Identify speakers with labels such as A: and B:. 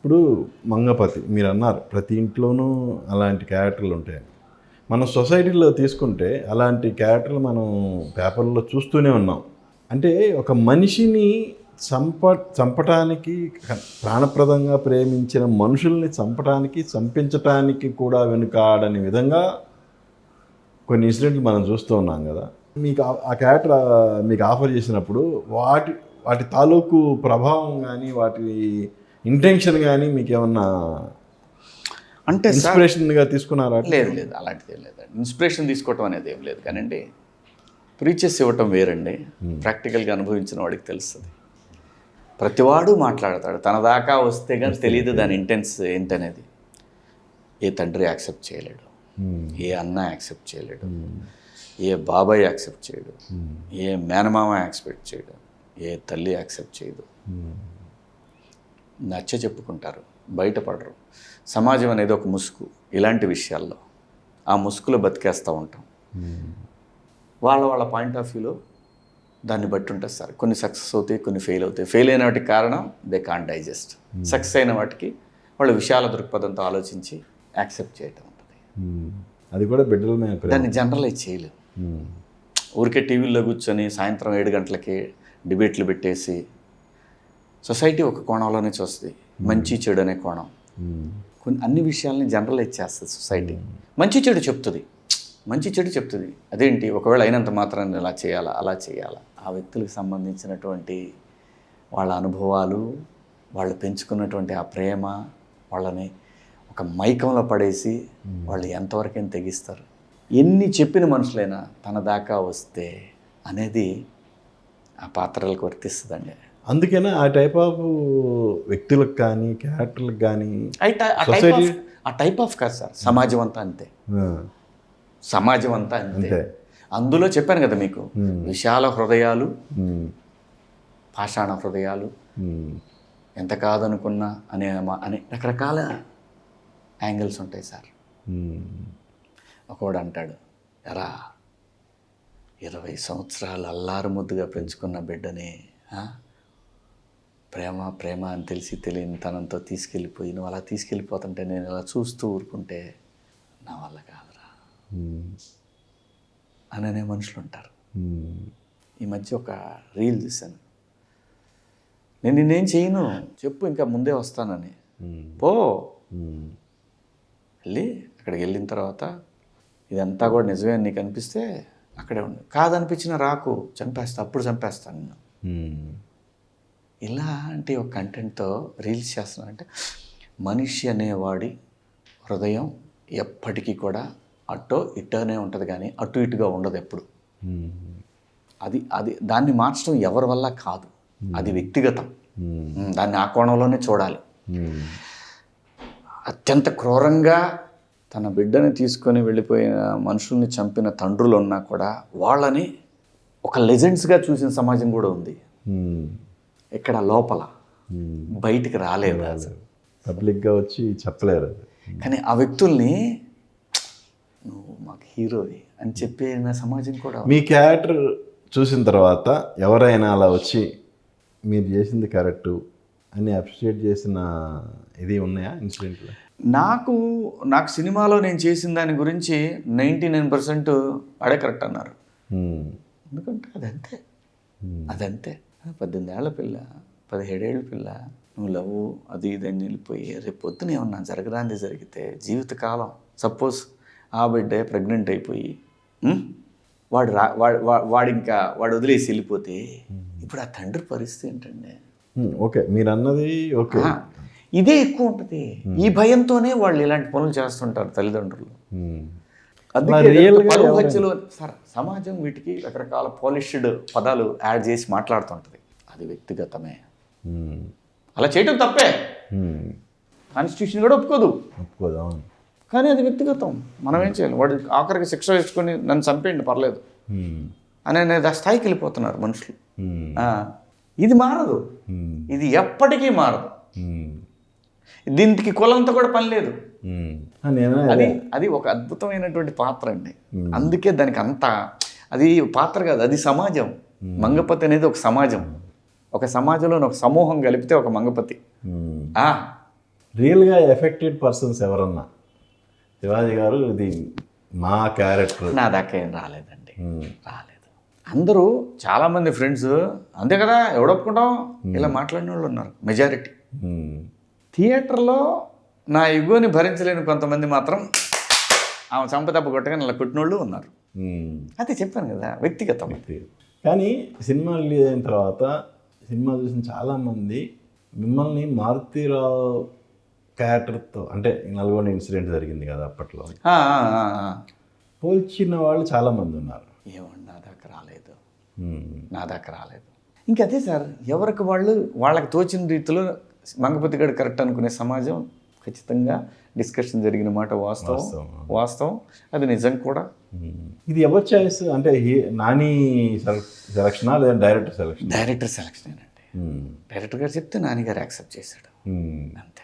A: ఇప్పుడు మంగపతి మీరు అన్నారు ప్రతి ఇంట్లోనూ అలాంటి క్యారెక్టర్లు ఉంటాయి. మన సొసైటీలో తీసుకుంటే అలాంటి క్యారెక్టర్లు మనం పేపర్లో చూస్తూనే ఉన్నాం. అంటే ఒక మనిషిని చంపటానికి, ప్రాణప్రదంగా ప్రేమించిన మనుషుల్ని చంపించటానికి కూడా వెనుకాడని విధంగా కొన్ని ఇన్సిడెంట్లు మనం చూస్తూ ఉన్నాం కదా. మీకు ఆ క్యారెక్టర్ మీకు ఆఫర్ చేసినప్పుడు వాటి తాలూకు ప్రభావం కానీ వాటి ఇంటెన్షన్ కానీ మీకు ఏమన్నా
B: అంటే
A: ఇన్స్పిరేషన్గా తీసుకున్నారా?
B: లేదు, అలాంటిది ఏం లేదండి. ఇన్స్పిరేషన్ తీసుకోవటం అనేది ఏం లేదు. కానండి ప్రీచెస్ ఇవ్వటం వేరండి. ప్రాక్టికల్గా అనుభవించిన వాడికి తెలుస్తుంది. ప్రతివాడు మాట్లాడతాడు, తన దాకా వస్తే కానీ తెలియదు దాని ఇంటెన్స్ ఏంటనేది. ఏ తండ్రి యాక్సెప్ట్ చేయలేడు, ఏ అన్న యాక్సెప్ట్ చేయలేడు, ఏ బాబాయ్ యాక్సెప్ట్ చేయడు, ఏ మేనమామ యాక్సెప్ట్ చేయడు, ఏ తల్లి యాక్సెప్ట్ చేయదు. నచ్చ చెప్పుకుంటారు, బయటపడరు. సమాజం అనేది ఒక ముసుగు. ఇలాంటి విషయాల్లో ఆ ముసుగులో బతికేస్తూ ఉంటాం. వాళ్ళ పాయింట్ ఆఫ్ వ్యూలో దాన్ని బట్టి ఉంటుంది సార్. కొన్ని సక్సెస్ అవుతాయి, కొన్ని ఫెయిల్ అవుతాయి. ఫెయిల్ అయిన వాటికి కారణం దే కాంట్ డైజెస్ట్. సక్సెస్ అయిన వాటికి వాళ్ళు విశాల దృక్పథంతో ఆలోచించి యాక్సెప్ట్ చేయటం ఉంటుంది.
A: అది కూడా బిడ్డలనే
B: దాన్ని జనరలైజ్ చేయలేము. ఊరికే టీవీల్లో కూర్చొని సాయంత్రం 7 గంటలకి డిబేట్లు పెట్టేసి సొసైటీ ఒక కోణంలోనే చూస్తుంది, మంచి చెడు అనే కోణం. కొన్ని అన్ని విషయాల్ని జనరలైజ్ చేస్తుంది సొసైటీ. మంచి చెడు చెప్తుంది. అదేంటి, ఒకవేళ అయినంత మాత్రాన్ని ఇలా చేయాలా, అలా చేయాలా. ఆ వ్యక్తులకు సంబంధించినటువంటి వాళ్ళ అనుభవాలు, వాళ్ళు పెంచుకున్నటువంటి ఆ ప్రేమ, వాళ్ళని ఒక మైకంలో పడేసి వాళ్ళు ఎంతవరకైనా తెగిస్తారు. ఎన్ని చెప్పిన మనుషులైనా తన దాకా వస్తే అనేది ఆ పాత్రలకు వర్తిస్తుందండి.
A: అందుకనే ఆ టైప్ ఆఫ్ వ్యక్తులకు కానీ క్యారెక్టర్లకు కానీ
B: ఆ టైప్ ఆఫ్ కాదు సార్, సమాజం అంతా అంతే. సమాజం అంతా అంతే. అందులో చెప్పాను కదా మీకు, విశాల హృదయాలు, పాషాణ హృదయాలు, ఎంత కాదనుకున్నా అనే రకరకాల యాంగిల్స్ ఉంటాయి సార్. ఒకడు అంటాడు, ఎరా 20 సంవత్సరాలు అల్లారు ముద్దుగా పెంచుకున్న బిడ్డని ప్రేమ అని తెలియని తనంతో తీసుకెళ్ళిపోయి నువ్వు అలా తీసుకెళ్ళిపోతుంటే నేను అలా చూస్తూ ఊరుకుంటే నా వల్ల కాదురా అనే మనుషులు ఉంటారు. ఈ మధ్య ఒక రీల్ చూశాను. నేను నిన్నేం చేయను, చెప్పు, ఇంకా ముందే వస్తానని. పో వెళ్ళి అక్కడికి వెళ్ళిన తర్వాత ఇదంతా కూడా నిజమే నీకు అనిపిస్తే అక్కడే ఉండు, కాదనిపించిన రాకు, అప్పుడు చంపేస్తాను నిన్ను. ఇలాంటి ఒక కంటెంట్తో రీల్స్ చేస్తున్నానంటే మనిషి అనేవాడి హృదయం ఎప్పటికీ కూడా అటో ఇటోనే ఉంటుంది, కానీ అటు ఇటుగా ఉండదు ఎప్పుడు. అది దాన్ని మార్చడం ఎవరి వల్ల కాదు, అది వ్యక్తిగతం. దాన్ని ఆ కోణంలోనే చూడాలి. అత్యంత క్రూరంగా తన బిడ్డని తీసుకొని వెళ్ళిపోయిన మనుషుల్ని చంపిన తండ్రులు ఉన్నా కూడా వాళ్ళని ఒక లెజెండ్స్గా చూసిన సమాజం కూడా ఉంది. ఇక్కడ లోపల బయటికి రాలేదు,
A: పబ్లిక్గా వచ్చి చెప్పలేరు.
B: కానీ ఆ వ్యక్తుల్ని నువ్వు మాకు హీరోవి అని చెప్పిన సమాజం కూడా.
A: మీ క్యారెక్టర్ చూసిన తర్వాత ఎవరైనా అలా వచ్చి మీరు చేసింది కరెక్టు అని అప్రిషియేట్ చేసిన ఇది ఉన్నాయా ఇన్సిడెంట్లు?
B: నాకు సినిమాలో నేను చేసిన దాని గురించి 99% అడే కరెక్ట్ అన్నారు. ఎందుకంటే అదంతే 18 ఏళ్ల పిల్ల, 17 ఏళ్ళ పిల్ల, నువ్వు లవ్ అది ఇది అని వెళ్ళిపోయి రేపు పొద్దున ఏమన్నా జరగరాంది జరిగితే జీవితకాలం, సపోజ్ ఆ బిడ్డ ప్రెగ్నెంట్ అయిపోయి వాడు వదిలేసి వెళ్ళిపోతే ఇప్పుడు ఆ తండ్రి పరిస్థితి ఏంటండి?
A: ఓకే, మీరు అన్నది ఓకే,
B: ఇదే ఎక్కువ ఉంటుంది. ఈ భయంతోనే వాళ్ళు ఇలాంటి పనులు చేస్తుంటారు తల్లిదండ్రులు. హత్యలు సార్, సమాజం వీటికి రకరకాల పాలిష్డ్ పదాలు యాడ్ చేసి మాట్లాడుతుంటుంది. అది వ్యక్తిగతమే, అలా చేయటం తప్పే, కాన్స్టిట్యూషన్ కూడా ఒప్పుకోదు. కానీ అది వ్యక్తిగతం. మనం ఏం చేయాలి? వాడు ఆఖరికి శిక్ష వేసుకొని నన్ను చంపేయండి పర్లేదు అనే స్థాయికి వెళ్ళిపోతున్నారు మనుషులు. ఇది మారదు, ఇది ఎప్పటికీ మారదు. దీనికి కులంతో కూడా పని లేదు. అది ఒక అద్భుతమైనటువంటి పాత్ర అండి. అందుకే దానికి అంత, అది పాత్ర కాదు, అది సమాజం. మంగపతి అనేది ఒక సమాజంలో ఒక సమూహం కలిపితే ఒక మంగపతి.
A: రియల్గా ఎఫెక్టెడ్ పర్సన్స్ ఎవరన్నా శివాజీ గారు ఇది మా క్యారెక్టర్
B: నా దాకా ఏం రాలేదండి, రాలేదు. అందరూ చాలామంది ఫ్రెండ్స్ అంతే కదా ఎవడొప్పుకుంటాం ఇలా మాట్లాడిన వాళ్ళు ఉన్నారు మెజారిటీ. థియేటర్లో నా ఇగోని భరించలేని కొంతమంది మాత్రం ఆమె చంపదెబ్బ కొట్టగా ఇలా కొట్టిన వాళ్ళు ఉన్నారు. అదే చెప్పాను కదా, వ్యక్తిగతం.
A: కానీ సినిమా రిలీజ్ అయిన తర్వాత సినిమా చూసిన చాలామంది మిమ్మల్ని మారుతీరావు క్యారెక్టర్తో, అంటే నల్గొండ ఇన్సిడెంట్ జరిగింది కదా అప్పట్లో,
B: ఆ, ఆ, ఆ, ఆ.
A: పోల్చిన వాళ్ళు చాలామంది ఉన్నారు.
B: ఏమండి నా దాకా రాలేదు, నా దాకా రాలేదు. ఇంకా అదే సార్, ఎవరికి వాళ్ళు వాళ్ళకి తోచిన రీతిలో మంగపతి గడు కరెక్ట్ అనుకునే సమాజం ఖచ్చితంగా డిస్కషన్ జరిగిన మాట వాస్తవం, అది నిజం కూడా.
A: ఇది ఎవరి చాయిస్ అంటే నాని సెలక్షనా లేదా డైరెక్టర్ సెలక్షన్?
B: డైరెక్టర్ సెలక్షనేనండి. డైరెక్టర్ గారు చెప్తే నాని గారు యాక్సెప్ట్ చేశాడు, అంతే.